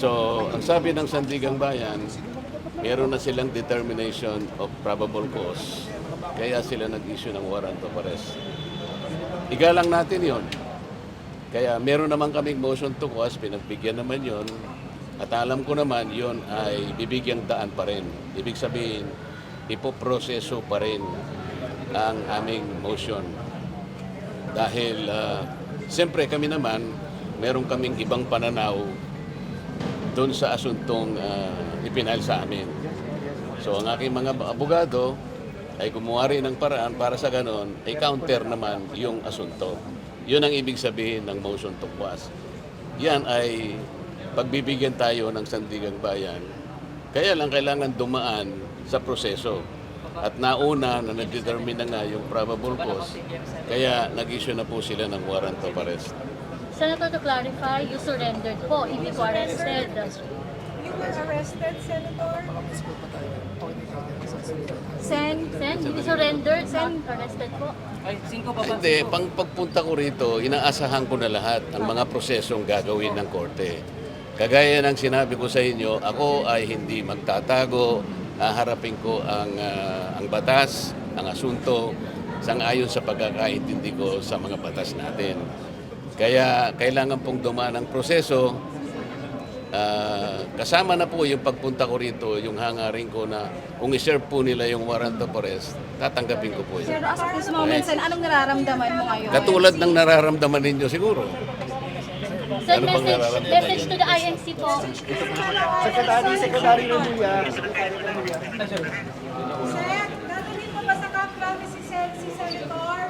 So, ang sabi ng Sandigang Bayan, meron na silang determination of probable cause. Kaya sila nag-issue ng warrant of arrest. Igalang natin yon. Kaya meron naman kaming motion to quash, pinagbigyan naman yon. At alam ko naman yon ay bibigyang daan pa rin. Ibig sabihin, ipoproseso pa rin ang aming motion. Dahil siyempre kami naman, meron kaming ibang pananaw doon sa asuntong ipinal sa amin. So ang aking mga abogado ay gumawa rin ng paraan para sa ganon, ay counter naman yung asunto. Yun ang ibig sabihin ng motion to quash. Yan ay pagbibigyan tayo ng Sandigang Bayan. Kaya lang kailangan dumaan sa proseso. At nauna na nag-determine na nga yung probable cause, kaya nag-issue na po sila ng warrant of arrest. Senator, to clarify, you surrendered po, hindi po arrested. You were arrested, Senator? Sen, hindi surrendered, Sen, arrested po. Hindi, pagpunta ko rito, inaasahan ko na lahat ang mga prosesong gagawin ng korte. Kagaya ng sinabi ko sa inyo, ako ay hindi magtatago, haharapin ko ang batas, ang asunto, sang-ayon sa pagkakaintindi ko sa mga batas natin. Kaya kailangan pong dumaan ang proseso. Kasama na po yung pagpunta ko rito, yung hangarin ko na kung i-serve po nila yung warrant of arrest, tatanggapin ko po yun. Sir, as of this moment, Sen, anong nararamdaman mo ngayon? Katulad ng nararamdaman ninyo siguro. Sen, Ano bang nararamdaman message niyo? to the INC po. Secretary Remulla. Sen, gagawin mo ba sa kaklami si Senator?